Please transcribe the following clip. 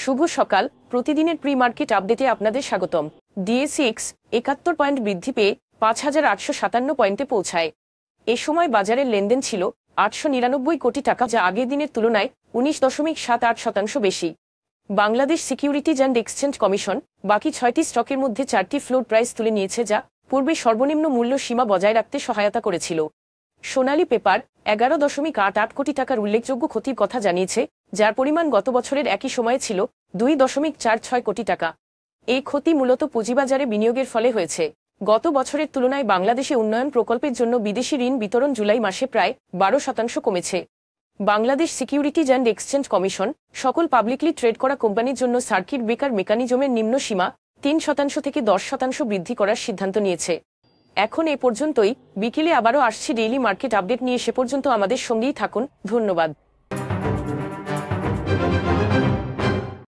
শুভ সকাল। প্রতিদিনের pre market আপডেটে আপনাদের স্বাগতম। DAX 71 পয়েন্ট বৃদ্ধি পেয়ে ৫,৮৫৭ পয়েন্টে পৌঁছায়। এ সময় বাজারের লেনদেন ছিল ৮৯৯ কোটি টাকা, যা আগের দিনের তুলনায় ১৯.৭৮% বেশি। Bangladesh securities and exchange commission বাকি ৬টি স্টকের মধ্যে 4টি ফ্লোর প্রাইস তুলে নিয়েছে, যা পূর্বে সর্বনিম্ন মূল্য সীমা বজায় রাখতে সহায়তা করেছিল। সোনালী পেপার ১১.৮৮ কোটি টাকার উল্লেখযোগ্য ক্ষতির কথা জানিয়েছে, যার পরিমাণ গত বছরের একই সময়ে ছিল ২.৪৬ কোটি টাকা। এই ক্ষতি মূলত পুঁজিবাজারে বিনিয়োগের ফলে হয়েছে। গত বছরের তুলনায় বাংলাদেশে উন্নয়ন প্রকল্পের জন্য বিদেশি ঋণ বিতরণ জুলাই মাসে প্রায় ১২% কমেছে। Bangladesh securities and exchange commission সকল পাবলিকলি ট্রেড করা কোম্পানির জন্য সার্কিট ব্রেকার মেকানিজমের নিম্ন সীমা ৩% থেকে ১০% বৃদ্ধি করার সিদ্ধান্ত নিয়েছে। এখন এ পর্যন্তই। বিকেলে আবারও আসছি ডেইলি মার্কেট আপডেট নিয়ে। সে পর্যন্ত আমাদের সঙ্গেই থাকুন। ধন্যবাদ।